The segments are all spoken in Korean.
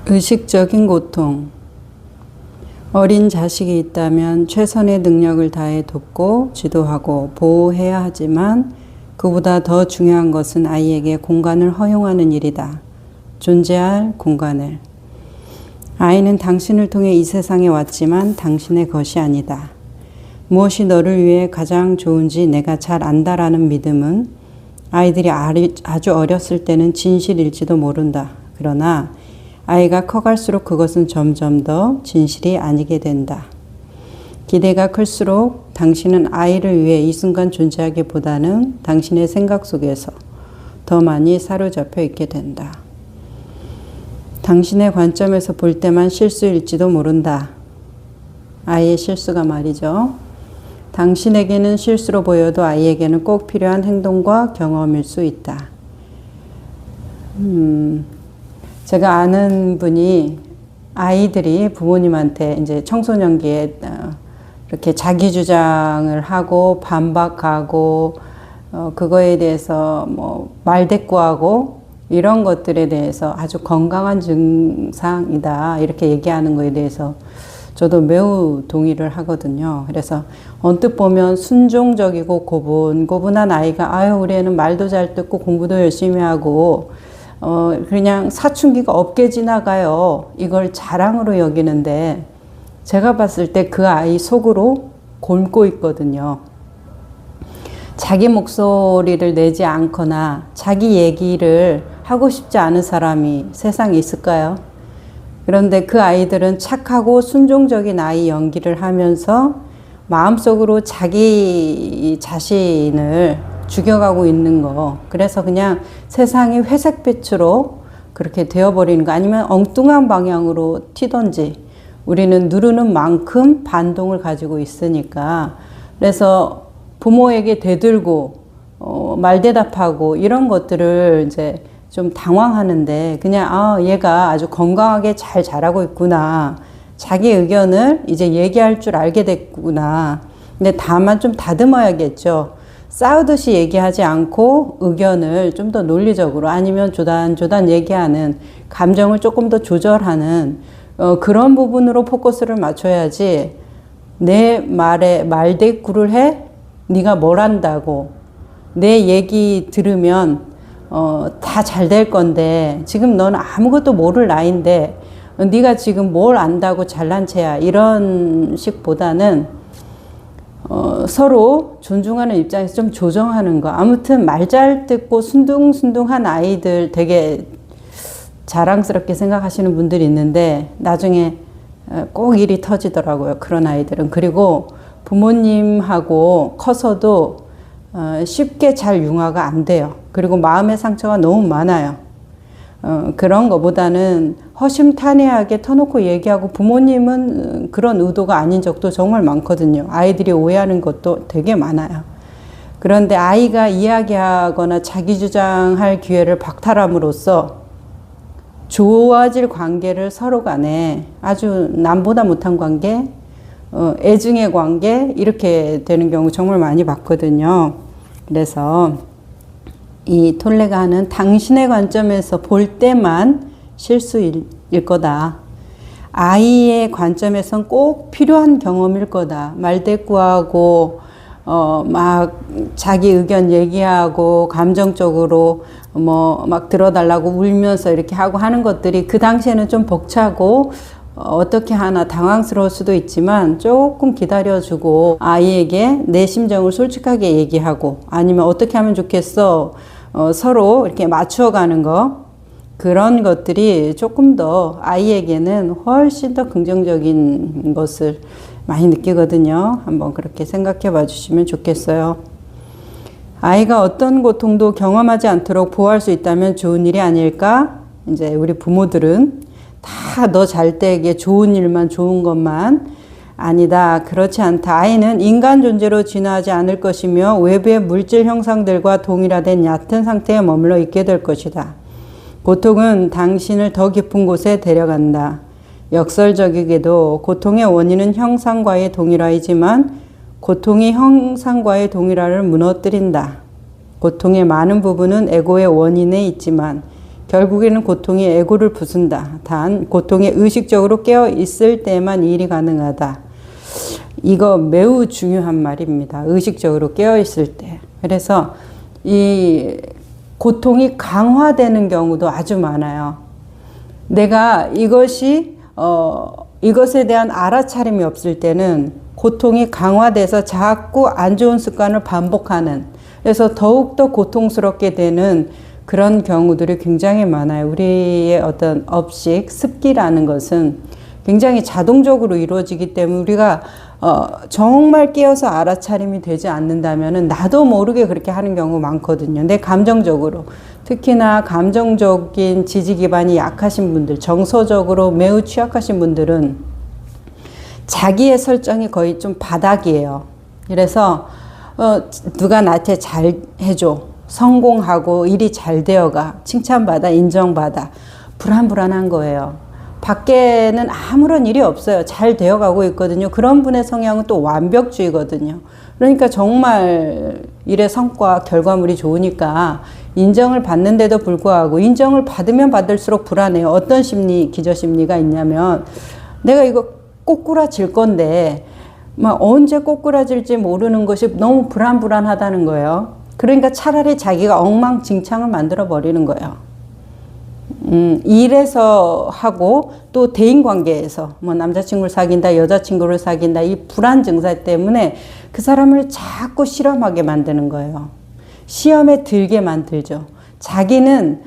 의식적인 고통. 어린 자식이 있다면 최선의 능력을 다해 돕고 지도하고 보호해야 하지만 그보다 더 중요한 것은 아이에게 공간을 허용하는 일이다. 존재할 공간을. 아이는 당신을 통해 이 세상에 왔지만 당신의 것이 아니다. 무엇이 너를 위해 가장 좋은지 내가 잘 안다라는 믿음은 아이들이 아주 어렸을 때는 진실일지도 모른다. 그러나 아이가 커갈수록 그것은 점점 더 진실이 아니게 된다. 기대가 클수록 당신은 아이를 위해 이 순간 존재하기보다는 당신의 생각 속에서 더 많이 사로잡혀 있게 된다. 당신의 관점에서 볼 때만 실수일지도 모른다. 아이의 실수가 말이죠. 당신에게는 실수로 보여도 아이에게는 꼭 필요한 행동과 경험일 수 있다. 제가 아는 분이 아이들이 부모님한테 이제 청소년기에 이렇게 자기 주장을 하고 반박하고 그거에 대해서 뭐 말대꾸하고 이런 것들에 대해서 아주 건강한 증상이다 이렇게 얘기하는 거에 대해서 저도 매우 동의를 하거든요. 그래서 언뜻 보면 순종적이고 고분고분한 아이가 아유 우리 애는 말도 잘 듣고 공부도 열심히 하고 그냥 사춘기가 없게 지나가요. 이걸 자랑으로 여기는데 제가 봤을 때 그 아이 속으로 곪고 있거든요. 자기 목소리를 내지 않거나 자기 얘기를 하고 싶지 않은 사람이 세상에 있을까요? 그런데 그 아이들은 착하고 순종적인 아이 연기를 하면서 마음속으로 자기 자신을 죽여가고 있는 거. 그래서 그냥 세상이 회색빛으로 그렇게 되어버리는 거 아니면 엉뚱한 방향으로 튀던지 우리는 누르는 만큼 반동을 가지고 있으니까 그래서 부모에게 대들고 말대답하고 이런 것들을 이제 좀 당황하는데 그냥 얘가 아주 건강하게 잘 자라고 있구나. 자기 의견을 이제 얘기할 줄 알게 됐구나. 근데 다만 좀 다듬어야겠죠. 싸우듯이 얘기하지 않고 의견을 좀 더 논리적으로 아니면 조단조단 얘기하는 감정을 조금 더 조절하는 그런 부분으로 포커스를 맞춰야지 내 말에 말대꾸를 해? 네가 뭘 안다고 내 얘기 들으면 다 잘 될 건데 지금 넌 아무것도 모를 나이인데 네가 지금 뭘 안다고 잘난 체야 이런 식보다는 서로 존중하는 입장에서 좀 조정하는 거. 아무튼 말 잘 듣고 순둥순둥한 아이들 되게 자랑스럽게 생각하시는 분들이 있는데 나중에 꼭 일이 터지더라고요. 그런 아이들은. 그리고 부모님하고 커서도 쉽게 잘 융화가 안 돼요. 그리고 마음의 상처가 너무 많아요. 그런 것보다는 허심탄회하게 터놓고 얘기하고 부모님은 그런 의도가 아닌 적도 정말 많거든요. 아이들이 오해하는 것도 되게 많아요. 그런데 아이가 이야기하거나 자기 주장할 기회를 박탈함으로써 좋아질 관계를 서로 간에 아주 남보다 못한 관계, 애증의 관계 이렇게 되는 경우 정말 많이 봤거든요. 그래서 이 톨레가 하는 당신의 관점에서 볼 때만 실수일 거다. 아이의 관점에선 꼭 필요한 경험일 거다. 말대꾸하고 막 자기 의견 얘기하고 감정적으로 뭐 막 들어달라고 울면서 이렇게 하고 하는 것들이 그 당시에는 좀 벅차고 어떻게 하나 당황스러울 수도 있지만 조금 기다려주고 아이에게 내 심정을 솔직하게 얘기하고 아니면 어떻게 하면 좋겠어 서로 이렇게 맞추어가는 거 그런 것들이 조금 더 아이에게는 훨씬 더 긍정적인 것을 많이 느끼거든요. 한번 그렇게 생각해 봐 주시면 좋겠어요. 아이가 어떤 고통도 경험하지 않도록 보호할 수 있다면 좋은 일이 아닐까? 이제 우리 부모들은 다 너 잘 되게 좋은 일만 좋은 것만 아니다. 그렇지 않다. 아이는 인간 존재로 진화하지 않을 것이며 외부의 물질 형상들과 동일화된 얕은 상태에 머물러 있게 될 것이다. 고통은 당신을 더 깊은 곳에 데려간다. 역설적이게도 고통의 원인은 형상과의 동일화이지만 고통이 형상과의 동일화를 무너뜨린다. 고통의 많은 부분은 에고의 원인에 있지만 결국에는 고통이 애고를 부순다. 단 고통에 의식적으로 깨어 있을 때만 이 일이 가능하다. 이거 매우 중요한 말입니다. 의식적으로 깨어 있을 때. 그래서 이 고통이 강화되는 경우도 아주 많아요. 내가 이것에 대한 알아차림이 없을 때는 고통이 강화돼서 자꾸 안 좋은 습관을 반복하는, 그래서 더욱더 고통스럽게 되는 그런 경우들이 굉장히 많아요. 우리의 어떤 업식, 습기라는 것은 굉장히 자동적으로 이루어지기 때문에 우리가 정말 깨어서 알아차림이 되지 않는다면 나도 모르게 그렇게 하는 경우가 많거든요. 내 감정적으로. 특히나 감정적인 지지 기반이 약하신 분들, 정서적으로 매우 취약하신 분들은 자기의 설정이 거의 좀 바닥이에요. 그래서 누가 나한테 잘 해줘. 성공하고 일이 잘 되어가. 칭찬받아, 인정받아. 불안불안한 거예요. 밖에는 아무런 일이 없어요. 잘 되어가고 있거든요. 그런 분의 성향은 또 완벽주의거든요. 그러니까 정말 일의 성과, 결과물이 좋으니까 인정을 받는데도 불구하고 인정을 받으면 받을수록 불안해요. 어떤 심리, 기저심리가 있냐면 내가 이거 꼬꾸라질 건데 막 언제 꼬꾸라질지 모르는 것이 너무 불안하다는 거예요. 그러니까 차라리 자기가 엉망진창을 만들어 버리는 거예요. 일에서 하고 또 대인관계에서 뭐 남자친구를 사귄다, 여자친구를 사귄다, 이 불안 증사 때문에 그 사람을 자꾸 실험하게 만드는 거예요. 시험에 들게 만들죠. 자기는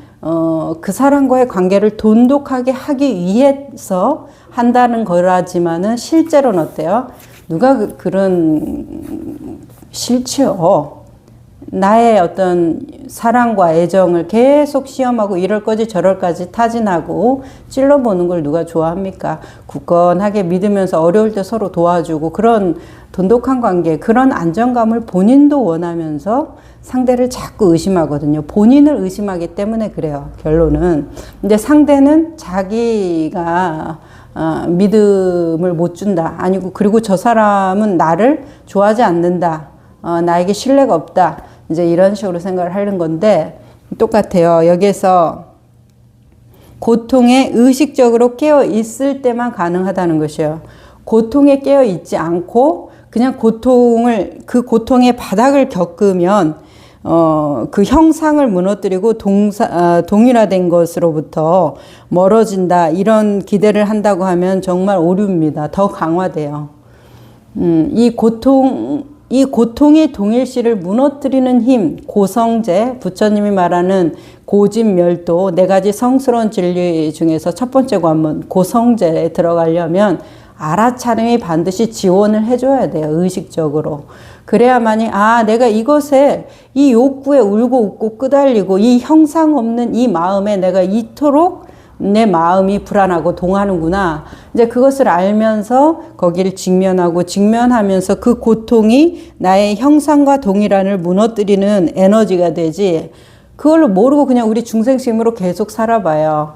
그 사람과의 관계를 돈독하게 하기 위해서 한다는 거라지만은 실제로는 어때요? 누가 그런 싫지요. 나의 어떤 사랑과 애정을 계속 시험하고 이럴 거지 저럴 거지 타진하고 찔러보는 걸 누가 좋아합니까? 굳건하게 믿으면서 어려울 때 서로 도와주고 그런 돈독한 관계, 그런 안정감을 본인도 원하면서 상대를 자꾸 의심하거든요. 본인을 의심하기 때문에 그래요. 결론은. 근데 상대는 자기가 믿음을 못 준다. 아니고 그리고 저 사람은 나를 좋아하지 않는다. 나에게 신뢰가 없다. 이제 이런 식으로 생각을 하는 건데 똑같아요. 여기에서 고통에 의식적으로 깨어 있을 때만 가능하다는 것이에요. 고통에 깨어 있지 않고 그냥 그 고통의 바닥을 겪으면 그 형상을 무너뜨리고 동일화된 것으로부터 멀어진다. 이런 기대를 한다고 하면 정말 오류입니다. 더 강화돼요. 이 고통의 동일시를 무너뜨리는 힘, 고성제, 부처님이 말하는 고진멸도, 4가지 성스러운 진리 중에서 첫 번째 관문, 고성제에 들어가려면 알아차림이 반드시 지원을 해줘야 돼요. 의식적으로. 그래야만이 내가 이것에 이 욕구에 울고 웃고 끄달리고 이 형상 없는 이 마음에 내가 이토록 내 마음이 불안하고 동하는구나. 이제 그것을 알면서 거기를 직면하면서 그 고통이 나의 형상과 동일한을 무너뜨리는 에너지가 되지. 그걸로 모르고 그냥 우리 중생심으로 계속 살아봐요.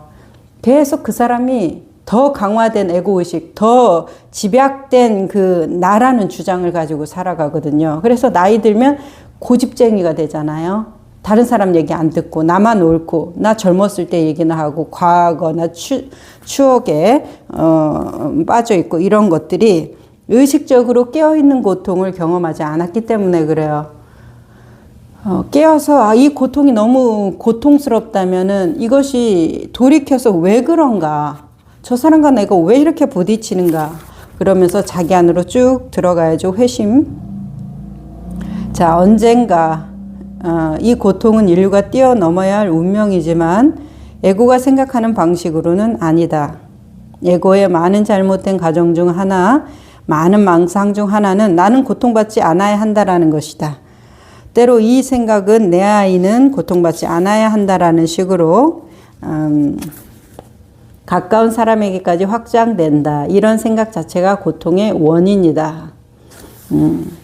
계속 그 사람이 더 강화된 에고의식, 더 집약된 그 나라는 주장을 가지고 살아가거든요. 그래서 나이 들면 고집쟁이가 되잖아요. 다른 사람 얘기 안 듣고 나만 옳고 나 젊었을 때 얘기나 하고 과거나 추억에 빠져 있고 이런 것들이 의식적으로 깨어있는 고통을 경험하지 않았기 때문에 그래요. 깨어서 이 고통이 너무 고통스럽다면은 이것이 돌이켜서 왜 그런가, 저 사람과 내가 왜 이렇게 부딪히는가 그러면서 자기 안으로 쭉 들어가야죠. 회심. 자, 언젠가 이 고통은 인류가 뛰어넘어야 할 운명이지만 에고가 생각하는 방식으로는 아니다. 에고의 많은 잘못된 가정 중 하나, 많은 망상 중 하나는 나는 고통받지 않아야 한다라는 것이다. 때로 이 생각은 내 아이는 고통받지 않아야 한다라는 식으로 가까운 사람에게까지 확장된다. 이런 생각 자체가 고통의 원인이다.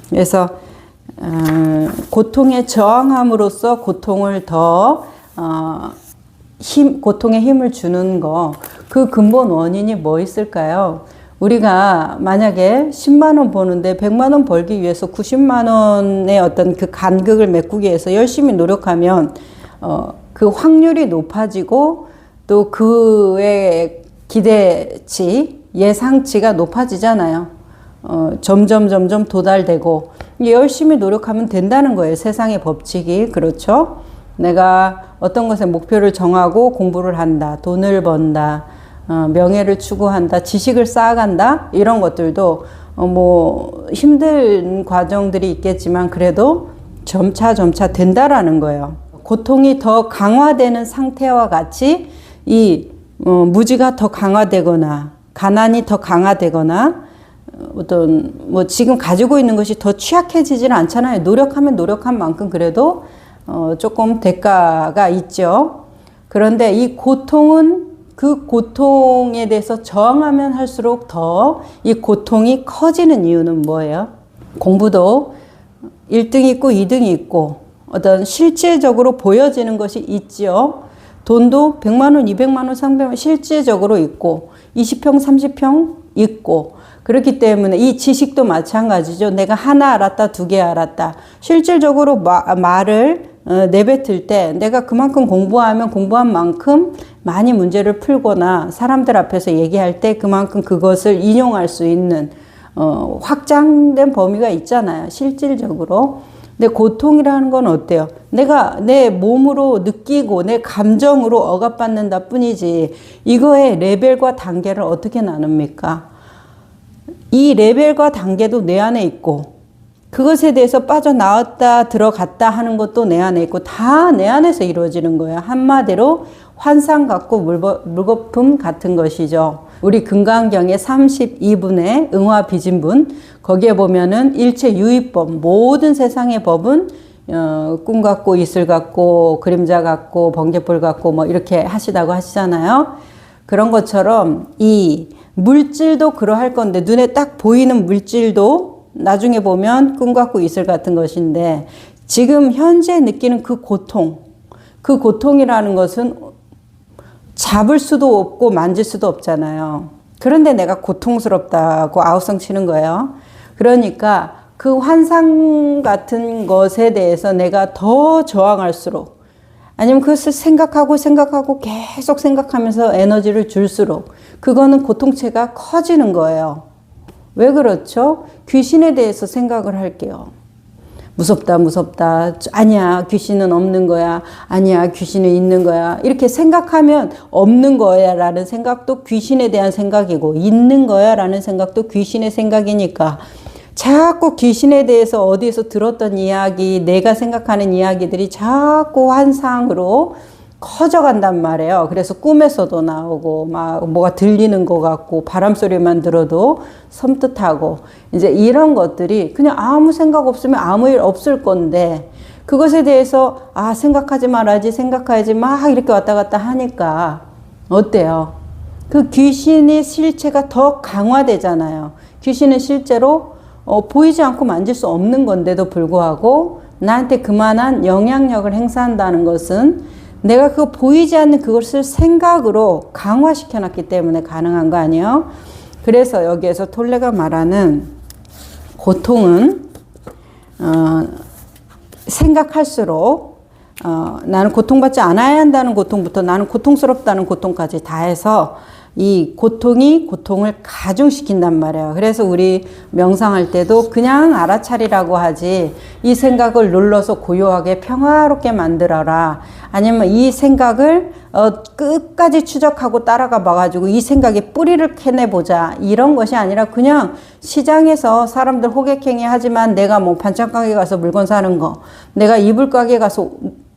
그래서 고통에 저항함으로써 고통을 더 고통에 힘을 주는 거, 그 근본 원인이 뭐 있을까요? 우리가 만약에 10만 원 버는데 100만 원 벌기 위해서 90만 원의 어떤 그 간극을 메꾸기 위해서 열심히 노력하면 그 확률이 높아지고 또 그의 기대치, 예상치가 높아지잖아요. 점점 도달되고 열심히 노력하면 된다는 거예요. 세상의 법칙이. 그렇죠? 내가 어떤 것에 목표를 정하고 공부를 한다, 돈을 번다, 명예를 추구한다, 지식을 쌓아간다, 이런 것들도 뭐 힘든 과정들이 있겠지만 그래도 점차 된다라는 거예요. 고통이 더 강화되는 상태와 같이 이 무지가 더 강화되거나 가난이 더 강화되거나 어떤 뭐 지금 가지고 있는 것이 더 취약해지지는 않잖아요. 노력하면 노력한 만큼 그래도 조금 대가가 있죠. 그런데 이 고통은 그 고통에 대해서 저항하면 할수록 더 이 고통이 커지는 이유는 뭐예요? 공부도 1등이 있고 2등이 있고 어떤 실질적으로 보여지는 것이 있지요. 돈도 100만 원, 200만 원, 300만 원 실질적으로 있고 20평, 30평 있고 그렇기 때문에 이 지식도 마찬가지죠. 내가 하나 알았다, 2개 알았다. 실질적으로 말을 내뱉을 때 내가 그만큼 공부하면 공부한 만큼 많이 문제를 풀거나 사람들 앞에서 얘기할 때 그만큼 그것을 인용할 수 있는 확장된 범위가 있잖아요. 실질적으로. 근데 고통이라는 건 어때요? 내가 내 몸으로 느끼고 내 감정으로 억압받는다 뿐이지 이거의 레벨과 단계를 어떻게 나눕니까? 이 레벨과 단계도 내 안에 있고 그것에 대해서 빠져나왔다 들어갔다 하는 것도 내 안에 있고 다 내 안에서 이루어지는 거예요. 한마디로 환상 같고 물거품 같은 것이죠. 우리 금강경의 32분의 응화비진분 거기에 보면은 일체 유의법 모든 세상의 법은 꿈 같고 이슬 같고 그림자 같고 번개불 같고 뭐 이렇게 하시다고 하시잖아요. 그런 것처럼 이 물질도 그러할 건데 눈에 딱 보이는 물질도 나중에 보면 꿈 같고 이슬 같은 것인데 지금 현재 느끼는 그 고통이라는 것은 잡을 수도 없고 만질 수도 없잖아요. 그런데 내가 고통스럽다고 아우성 치는 거예요. 그러니까 그 환상 같은 것에 대해서 내가 더 저항할수록 아니면 그것을 생각하고 계속 생각하면서 에너지를 줄수록 그거는 고통체가 커지는 거예요. 왜 그렇죠? 귀신에 대해서 생각을 할게요. 무섭다. 아니야, 귀신은 없는 거야. 아니야, 귀신은 있는 거야. 이렇게 생각하면 없는 거야 라는 생각도 귀신에 대한 생각이고 있는 거야 라는 생각도 귀신의 생각이니까 자꾸 귀신에 대해서 어디에서 들었던 이야기, 내가 생각하는 이야기들이 자꾸 환상으로 커져간단 말이에요. 그래서 꿈에서도 나오고 막 뭐가 들리는 것 같고 바람 소리만 들어도 섬뜩하고 이제 이런 것들이 그냥 아무 생각 없으면 아무 일 없을 건데 그것에 대해서 생각하지 막 이렇게 왔다 갔다 하니까 어때요? 그 귀신의 실체가 더 강화되잖아요. 귀신은 실제로 보이지 않고 만질 수 없는 건데도 불구하고 나한테 그만한 영향력을 행사한다는 것은 내가 그 보이지 않는 그것을 생각으로 강화시켜 놨기 때문에 가능한 거 아니에요? 그래서 여기에서 톨레가 말하는 고통은 생각할수록 나는 고통받지 않아야 한다는 고통부터 나는 고통스럽다는 고통까지 다 해서 이 고통이 고통을 가중시킨단 말이에요. 그래서 우리 명상할 때도 그냥 알아차리라고 하지 이 생각을 눌러서 고요하게 평화롭게 만들어라. 아니면 이 생각을 끝까지 추적하고 따라가 봐가지고 이 생각의 뿌리를 캐내보자. 이런 것이 아니라 그냥 시장에서 사람들 호객행위 하지만 내가 뭐 반찬가게 가서 물건 사는 거, 내가 이불 가게 가서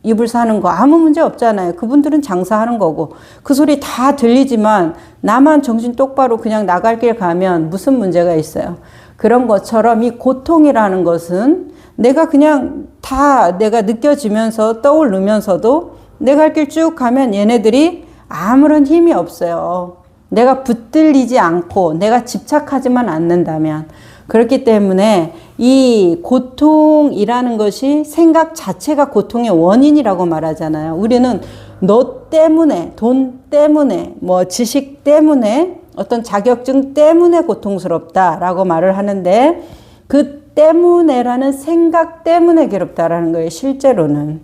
이불 사는 거 아무 문제 없잖아요. 그분들은 장사하는 거고 그 소리 다 들리지만 나만 정신 똑바로 그냥 나갈 길 가면 무슨 문제가 있어요. 그런 것처럼 이 고통이라는 것은 내가 그냥 다 내가 느껴지면서 떠오르면서도 내가 갈 길 쭉 가면 얘네들이 아무런 힘이 없어요. 내가 붙들리지 않고 내가 집착하지만 않는다면. 그렇기 때문에 이 고통이라는 것이 생각 자체가 고통의 원인이라고 말하잖아요. 우리는 너 때문에, 돈 때문에, 뭐 지식 때문에, 어떤 자격증 때문에 고통스럽다라고 말을 하는데 그 때문에라는 생각 때문에 괴롭다라는 거예요. 실제로는.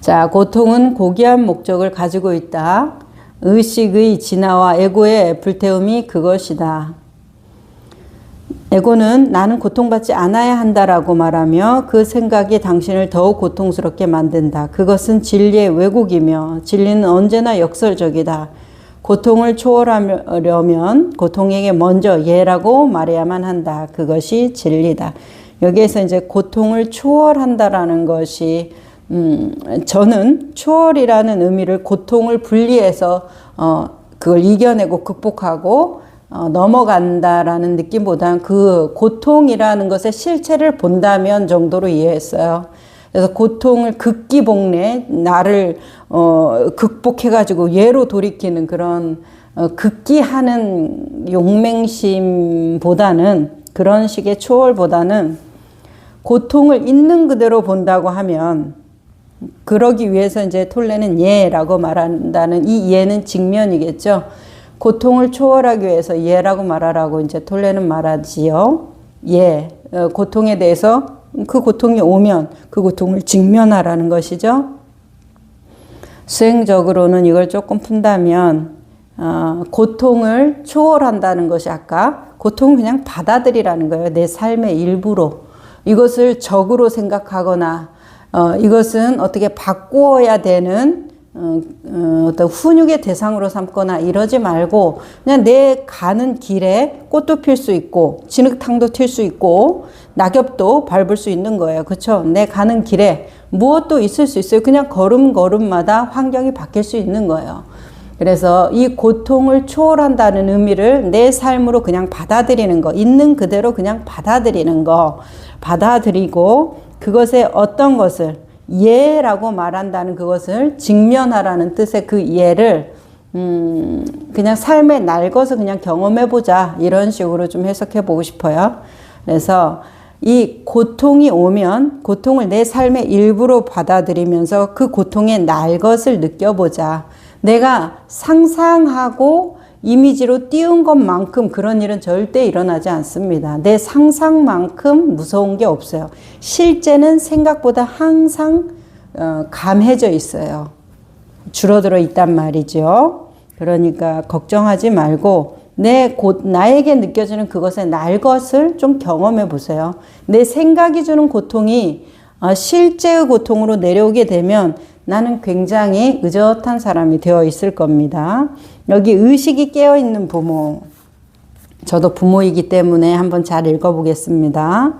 자, 고통은 고귀한 목적을 가지고 있다. 의식의 진화와 에고의 불태움이 그것이다. 에고는 나는 고통받지 않아야 한다라고 말하며 그 생각이 당신을 더욱 고통스럽게 만든다. 그것은 진리의 왜곡이며 진리는 언제나 역설적이다. 고통을 초월하려면 고통에게 먼저 예라고 말해야만 한다. 그것이 진리다. 여기에서 이제 고통을 초월한다라는 것이 저는 초월이라는 의미를 고통을 분리해서 그걸 이겨내고 극복하고 넘어간다라는 느낌보다는 그 고통이라는 것의 실체를 본다면 정도로 이해했어요. 그래서 고통을 극기복내 나를 극복해가지고 예로 돌이키는 그런 극기하는 용맹심보다는 그런 식의 초월보다는 고통을 있는 그대로 본다고 하면 그러기 위해서 이제 톨레는 예라고 말한다는 이 예는 직면이겠죠. 고통을 초월하기 위해서 예라고 말하라고 이제 톨레는 말하지요. 예, 고통에 대해서 그 고통이 오면 그 고통을 직면하라는 것이죠. 수행적으로는 이걸 조금 푼다면 고통을 초월한다는 것이 아까 고통을 그냥 받아들이라는 거예요. 내 삶의 일부로. 이것을 적으로 생각하거나 이것은 어떻게 바꾸어야 되는 어떤 훈육의 대상으로 삼거나 이러지 말고 그냥 내 가는 길에 꽃도 필 수 있고 진흙탕도 튈 수 있고 낙엽도 밟을 수 있는 거예요. 그렇죠? 내 가는 길에 무엇도 있을 수 있어요. 그냥 걸음걸음마다 환경이 바뀔 수 있는 거예요. 그래서 이 고통을 초월한다는 의미를 내 삶으로 그냥 받아들이는 거, 있는 그대로 그냥 받아들이는 거, 받아들이고 그것의 어떤 것을 예라고 말한다는 그것을 직면하라는 뜻의 그 예를 그냥 삶에 날것을 그냥 경험해보자 이런 식으로 좀 해석해 보고 싶어요. 그래서 이 고통이 오면 고통을 내 삶의 일부로 받아들이면서 그 고통에 날 것을 느껴보자. 내가 상상하고 이미지로 띄운 것만큼 그런 일은 절대 일어나지 않습니다. 내 상상만큼 무서운 게 없어요. 실제는 생각보다 항상 감해져 있어요. 줄어들어 있단 말이죠. 그러니까 걱정하지 말고 나에게 느껴지는 그것에 날 것을 좀 경험해 보세요. 내 생각이 주는 고통이 실제의 고통으로 내려오게 되면 나는 굉장히 의젓한 사람이 되어 있을 겁니다. 여기 의식이 깨어있는 부모. 저도 부모이기 때문에 한번 잘 읽어보겠습니다.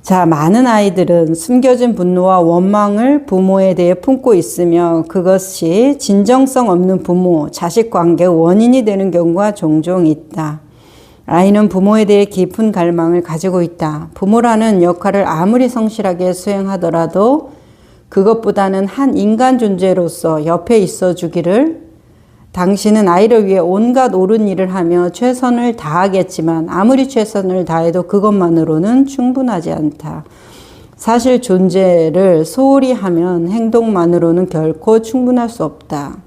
자, 많은 아이들은 숨겨진 분노와 원망을 부모에 대해 품고 있으며 그것이 진정성 없는 부모, 자식 관계의 원인이 되는 경우가 종종 있다. 아이는 부모에 대해 깊은 갈망을 가지고 있다. 부모라는 역할을 아무리 성실하게 수행하더라도 그것보다는 한 인간 존재로서 옆에 있어 주기를 당신은 아이를 위해 온갖 옳은 일을 하며 최선을 다하겠지만 아무리 최선을 다해도 그것만으로는 충분하지 않다. 사실 존재를 소홀히 하면 행동만으로는 결코 충분할 수 없다.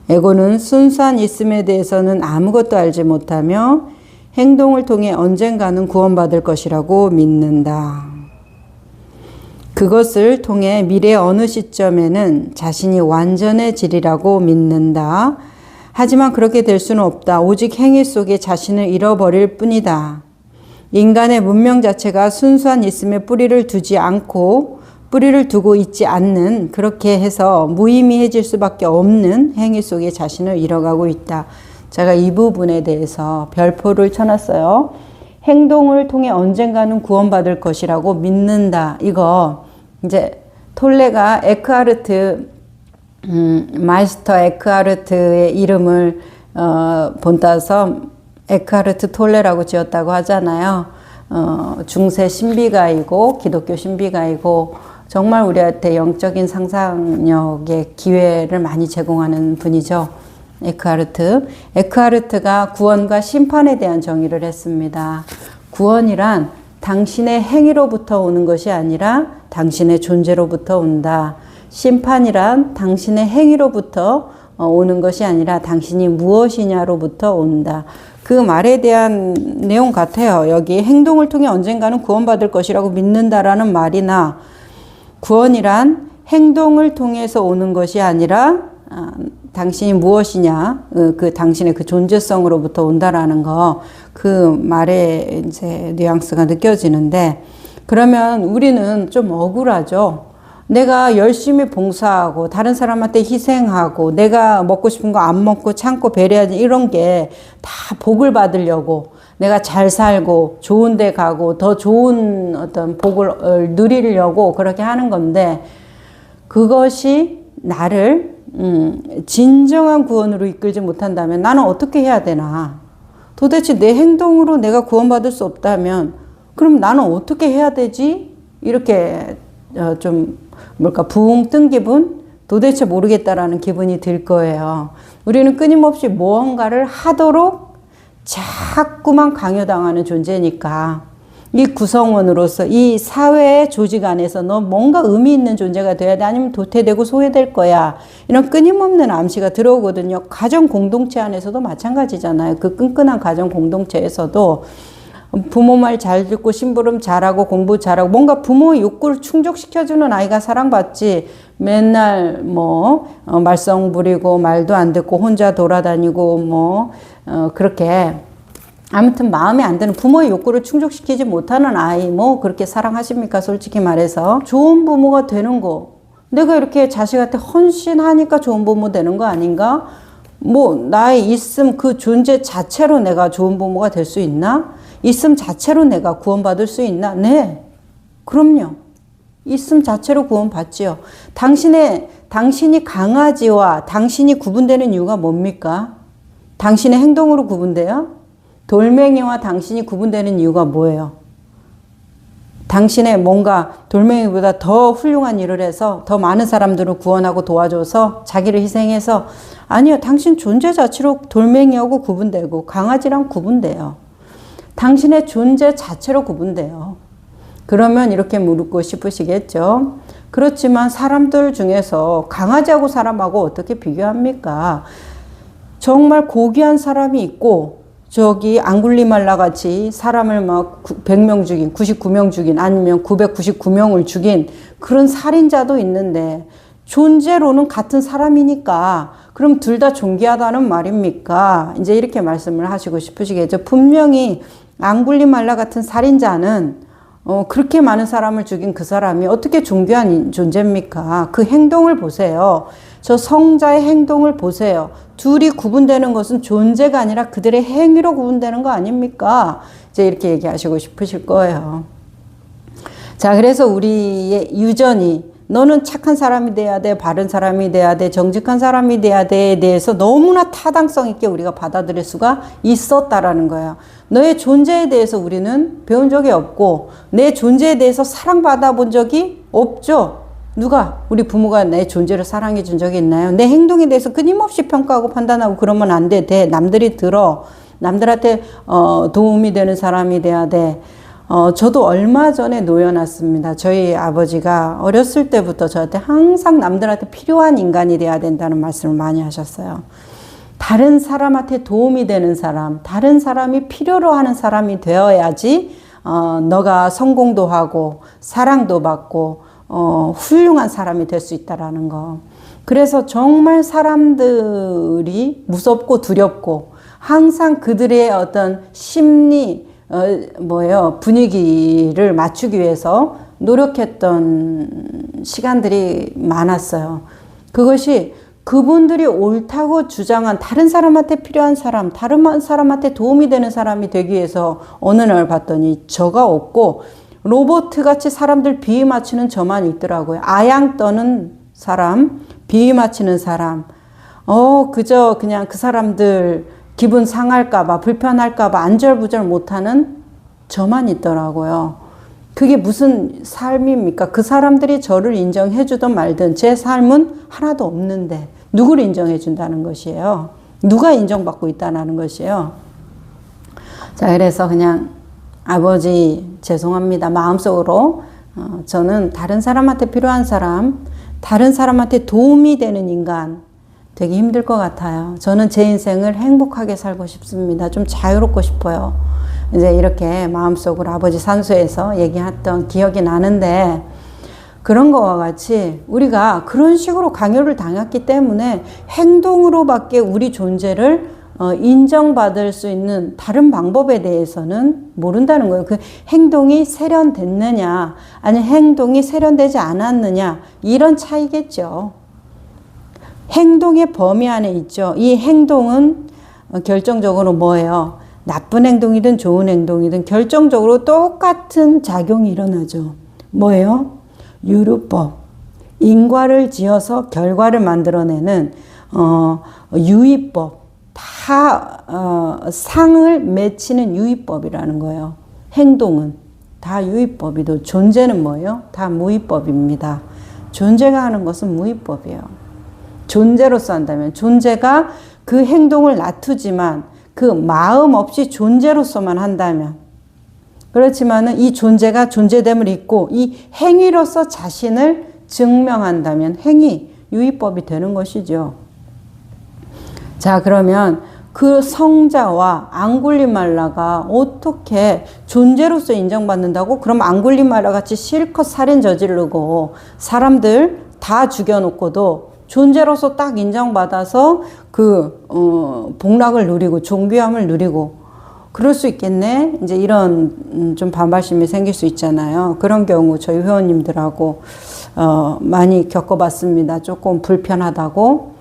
에고는 순수한 있음에 대해서는 아무것도 알지 못하며 행동을 통해 언젠가는 구원받을 것이라고 믿는다. 그것을 통해 미래 어느 시점에는 자신이 완전해지리라고 믿는다. 하지만 그렇게 될 수는 없다. 오직 행위 속에 자신을 잃어버릴 뿐이다. 인간의 문명 자체가 순수한 있음에 뿌리를 두지 않고 뿌리를 두고 있지 않는 그렇게 해서 무의미해질 수밖에 없는 행위 속에 자신을 잃어가고 있다. 제가 이 부분에 대해서 별표를 쳐놨어요. 행동을 통해 언젠가는 구원받을 것이라고 믿는다. 이거 이제 톨레가 에크하르트 마이스터 에크하르트의 이름을 본따서 에크하르트 톨레라고 지었다고 하잖아요. 중세 신비가이고 기독교 신비가이고 정말 우리한테 영적인 상상력의 기회를 많이 제공하는 분이죠. 에크하르트가 구원과 심판에 대한 정의를 했습니다. 구원이란 당신의 행위로부터 오는 것이 아니라 당신의 존재로부터 온다. 심판이란 당신의 행위로부터 오는 것이 아니라 당신이 무엇이냐로부터 온다. 그 말에 대한 내용 같아요. 여기 행동을 통해 언젠가는 구원받을 것이라고 믿는다라는 말이나 구원이란 행동을 통해서 오는 것이 아니라 당신이 무엇이냐, 그 당신의 그 존재성으로부터 온다라는 거, 그 말에 이제 뉘앙스가 느껴지는데, 그러면 우리는 좀 억울하죠. 내가 열심히 봉사하고 다른 사람한테 희생하고 내가 먹고 싶은 거 안 먹고 참고 배려하지, 이런 게 다 복을 받으려고, 내가 잘 살고 좋은 데 가고 더 좋은 어떤 복을 누리려고 그렇게 하는 건데, 그것이 나를 진정한 구원으로 이끌지 못한다면 나는 어떻게 해야 되나? 도대체 내 행동으로 내가 구원받을 수 없다면 그럼 나는 어떻게 해야 되지? 이렇게 좀 붕 뜬 기분? 도대체 모르겠다라는 기분이 들 거예요. 우리는 끊임없이 무언가를 하도록 자꾸만 강요당하는 존재니까, 이 구성원으로서 이 사회의 조직 안에서 너 뭔가 의미 있는 존재가 돼야 돼, 아니면 도태되고 소외될 거야, 이런 끊임없는 암시가 들어오거든요. 가정 공동체 안에서도 마찬가지잖아요. 그 끈끈한 가정 공동체에서도 부모 말 잘 듣고 심부름 잘하고 공부 잘하고 뭔가 부모의 욕구를 충족시켜주는 아이가 사랑받지, 맨날 말썽 부리고 말도 안 듣고 혼자 돌아다니고 그렇게 아무튼 마음에 안 드는, 부모의 욕구를 충족시키지 못하는 아이 그렇게 사랑하십니까? 솔직히 말해서. 좋은 부모가 되는 거, 내가 이렇게 자식한테 헌신하니까 좋은 부모 되는 거 아닌가? 나의 있음 그 존재 자체로 내가 좋은 부모가 될 수 있나? 있음 자체로 내가 구원받을 수 있나? 네, 그럼요. 있음 자체로 구원받지요. 당신이 강아지와 당신이 구분되는 이유가 뭡니까? 당신의 행동으로 구분돼요? 돌멩이와 당신이 구분되는 이유가 뭐예요? 당신의 뭔가 돌멩이보다 더 훌륭한 일을 해서 더 많은 사람들을 구원하고 도와줘서 자기를 희생해서, 아니요. 당신 존재 자체로 돌멩이하고 구분되고 강아지랑 구분돼요. 당신의 존재 자체로 구분돼요. 그러면 이렇게 물고 싶으시겠죠. 그렇지만 사람들 중에서 강아지하고 사람하고 어떻게 비교합니까? 정말 고귀한 사람이 있고, 저기 앙굴리말라 같이 사람을 막 100명 죽인, 99명 죽인, 아니면 999명을 죽인 그런 살인자도 있는데, 존재로는 같은 사람이니까 그럼 둘 다 존귀하다는 말입니까? 이제 이렇게 말씀을 하시고 싶으시겠죠. 분명히 앙굴리말라 같은 살인자는 그렇게 많은 사람을 죽인 그 사람이 어떻게 존귀한 존재입니까? 그 행동을 보세요. 저 성자의 행동을 보세요. 둘이 구분되는 것은 존재가 아니라 그들의 행위로 구분되는 거 아닙니까? 이제 이렇게 얘기하시고 싶으실 거예요. 자, 그래서 우리의 유전이 너는 착한 사람이 돼야 돼, 바른 사람이 돼야 돼, 정직한 사람이 돼야 돼에 대해서 너무나 타당성 있게 우리가 받아들일 수가 있었다라는 거예요. 너의 존재에 대해서 우리는 배운 적이 없고, 내 존재에 대해서 사랑받아 본 적이 없죠. 누가? 우리 부모가 내 존재를 사랑해 준 적이 있나요? 내 행동에 대해서 끊임없이 평가하고 판단하고 그러면 안 돼. 남들이 들어. 남들한테 도움이 되는 사람이 돼야 돼. 저도 얼마 전에 놓여놨습니다. 저희 아버지가 어렸을 때부터 저한테 항상 남들한테 필요한 인간이 돼야 된다는 말씀을 많이 하셨어요. 다른 사람한테 도움이 되는 사람, 다른 사람이 필요로 하는 사람이 되어야지 너가 성공도 하고 사랑도 받고 훌륭한 사람이 될 수 있다라는 거. 그래서 정말 사람들이 무섭고 두렵고 항상 그들의 어떤 심리 분위기를 맞추기 위해서 노력했던 시간들이 많았어요. 그것이 그분들이 옳다고 주장한 다른 사람한테 필요한 사람, 다른 사람한테 도움이 되는 사람이 되기 위해서 어느 날 봤더니 저가 없고 로봇같이 사람들 비위 맞추는 저만 있더라고요. 아양 떠는 사람, 비위 맞추는 사람. 그저 그냥 그 사람들 기분 상할까봐, 불편할까봐 안절부절 못하는 저만 있더라고요. 그게 무슨 삶입니까? 그 사람들이 저를 인정해주든 말든 제 삶은 하나도 없는데 누구를 인정해준다는 것이에요? 누가 인정받고 있다는 것이에요? 자, 그래서 그냥 아버지 죄송합니다. 마음속으로 저는 다른 사람한테 필요한 사람, 다른 사람한테 도움이 되는 인간 되게 힘들 것 같아요. 저는 제 인생을 행복하게 살고 싶습니다. 좀 자유롭고 싶어요. 이제 이렇게 마음속으로 아버지 산소에서 얘기했던 기억이 나는데, 그런 거와 같이 우리가 그런 식으로 강요를 당했기 때문에 행동으로밖에 우리 존재를 인정받을 수 있는 다른 방법에 대해서는 모른다는 거예요. 그 행동이 세련됐느냐, 아니면 행동이 세련되지 않았느냐, 이런 차이겠죠. 행동의 범위 안에 있죠. 이 행동은 결정적으로 뭐예요? 나쁜 행동이든 좋은 행동이든 결정적으로 똑같은 작용이 일어나죠. 뭐예요? 유루법. 인과를 지어서 결과를 만들어내는 유의법. 다 상을 맺히는 유의법이라는 거예요. 행동은 다 유의법이고 존재는 뭐예요? 다 무의법입니다. 존재가 하는 것은 무의법이에요. 존재로서 한다면 존재가 그 행동을 놔두지만 그 마음 없이 존재로서만 한다면, 그렇지만은 이 존재가 존재됨을 잊고 이 행위로서 자신을 증명한다면 행위, 유의법이 되는 것이죠. 자, 그러면 그 성자와 앙굴리말라가 어떻게 존재로서 인정받는다고? 그럼 앙굴리말라 같이 실컷 살인 저지르고 사람들 다 죽여놓고도 존재로서 딱 인정받아서 복락을 누리고 존귀함을 누리고 그럴 수 있겠네? 이제 이런 좀 반발심이 생길 수 있잖아요. 그런 경우 저희 회원님들하고 많이 겪어봤습니다. 조금 불편하다고.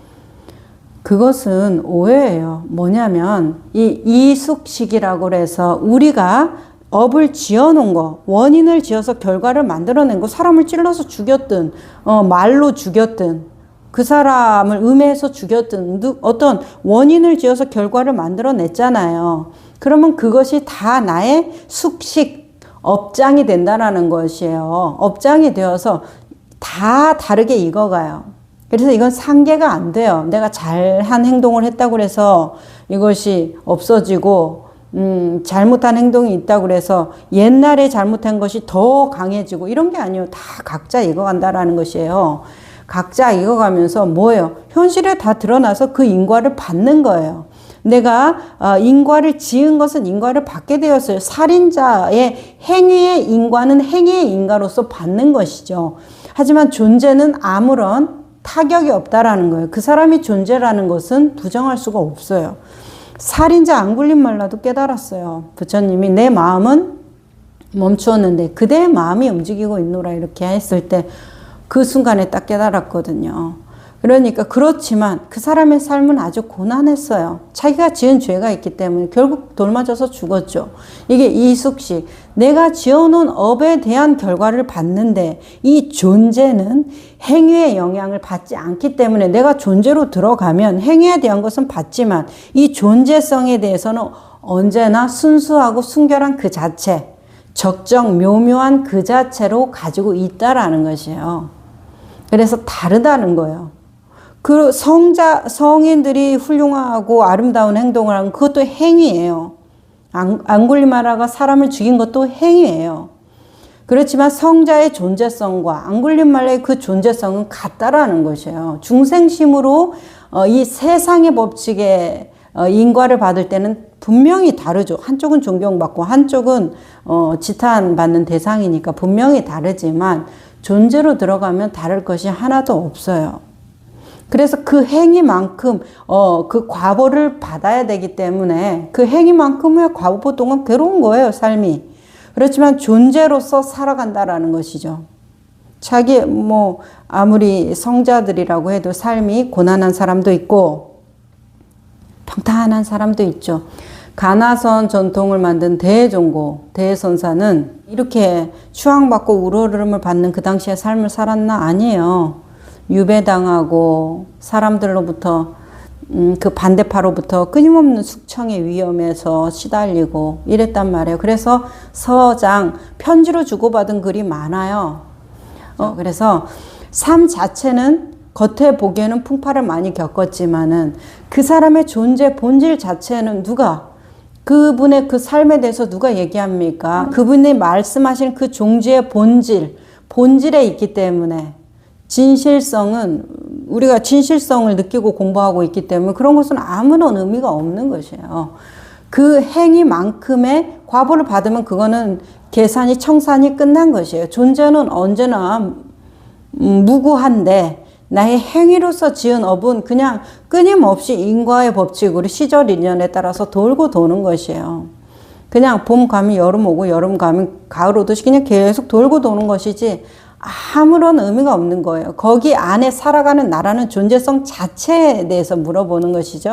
그것은 오해예요. 뭐냐면 이 이숙식이라고 해서 우리가 업을 지어놓은 거, 원인을 지어서 결과를 만들어낸 거, 사람을 찔러서 죽였든 말로 죽였든 그 사람을 음해해서 죽였든 어떤 원인을 지어서 결과를 만들어냈잖아요. 그러면 그것이 다 나의 숙식, 업장이 된다는 것이에요. 업장이 되어서 다 다르게 익어가요. 그래서 이건 상계가 안 돼요. 내가 잘한 행동을 했다고 해서 이것이 없어지고 잘못한 행동이 있다고 해서 옛날에 잘못한 것이 더 강해지고 이런 게 아니에요. 다 각자 익어간다라는 것이에요. 각자 익어가면서 뭐예요? 현실에 다 드러나서 그 인과를 받는 거예요. 내가 인과를 지은 것은 인과를 받게 되었어요. 살인자의 행위의 인과는 행위의 인과로서 받는 것이죠. 하지만 존재는 아무런 타격이 없다라는 거예요. 그 사람이 존재라는 것은 부정할 수가 없어요. 살인자 앙굴리말라도 깨달았어요. 부처님이 내 마음은 멈추었는데 그대의 마음이 움직이고 있노라 이렇게 했을 때 그 순간에 딱 깨달았거든요. 그러니까 그렇지만 그 사람의 삶은 아주 고난했어요. 자기가 지은 죄가 있기 때문에 결국 돌맞아서 죽었죠. 이게 이숙식. 내가 지어놓은 업에 대한 결과를 받는데 이 존재는 행위의 영향을 받지 않기 때문에 내가 존재로 들어가면 행위에 대한 것은 받지만 이 존재성에 대해서는 언제나 순수하고 순결한 그 자체, 적정 묘묘한 그 자체로 가지고 있다라는 것이에요. 그래서 다르다는 거예요. 그 성인들이 훌륭하고 아름다운 행동을 하는 그것도 행위예요. 앙굴리마라가 사람을 죽인 것도 행위예요. 그렇지만 성자의 존재성과 앙굴리말라의 그 존재성은 같다라는 것이에요. 중생심으로 이 세상의 법칙에 인과를 받을 때는 분명히 다르죠. 한쪽은 존경받고 한쪽은 지탄받는 대상이니까 분명히 다르지만 존재로 들어가면 다를 것이 하나도 없어요. 그래서 그 행위만큼 그 과보를 받아야 되기 때문에 그 행위만큼의 과보 동안 괴로운 거예요, 삶이. 그렇지만 존재로서 살아간다라는 것이죠. 자기 아무리 성자들이라고 해도 삶이 고난한 사람도 있고 평탄한 사람도 있죠. 가나선 전통을 만든 대종고, 대선사는 이렇게 추앙받고 우러름을 받는 그 당시의 삶을 살았나? 아니에요. 유배당하고 사람들로부터 그 반대파로부터 끊임없는 숙청의 위험에서 시달리고 이랬단 말이에요. 그래서 서장, 편지로 주고받은 글이 많아요. 그래서 삶 자체는 겉에 보기에는 풍파를 많이 겪었지만은 그 사람의 존재 본질 자체는 그분의 그 삶에 대해서 누가 얘기합니까? 그분이 말씀하신 그 종지의 본질에 있기 때문에 진실성은 우리가 진실성을 느끼고 공부하고 있기 때문에 그런 것은 아무런 의미가 없는 것이에요. 그 행위만큼의 과보를 받으면 그거는 계산이 청산이 끝난 것이에요. 존재는 언제나 무구한데 나의 행위로서 지은 업은 그냥 끊임없이 인과의 법칙으로 시절 인연에 따라서 돌고 도는 것이에요. 그냥 봄 가면 여름 오고 여름 가면 가을 오듯이 그냥 계속 돌고 도는 것이지 아무런 의미가 없는 거예요. 거기 안에 살아가는 나라는 존재성 자체에 대해서 물어보는 것이죠.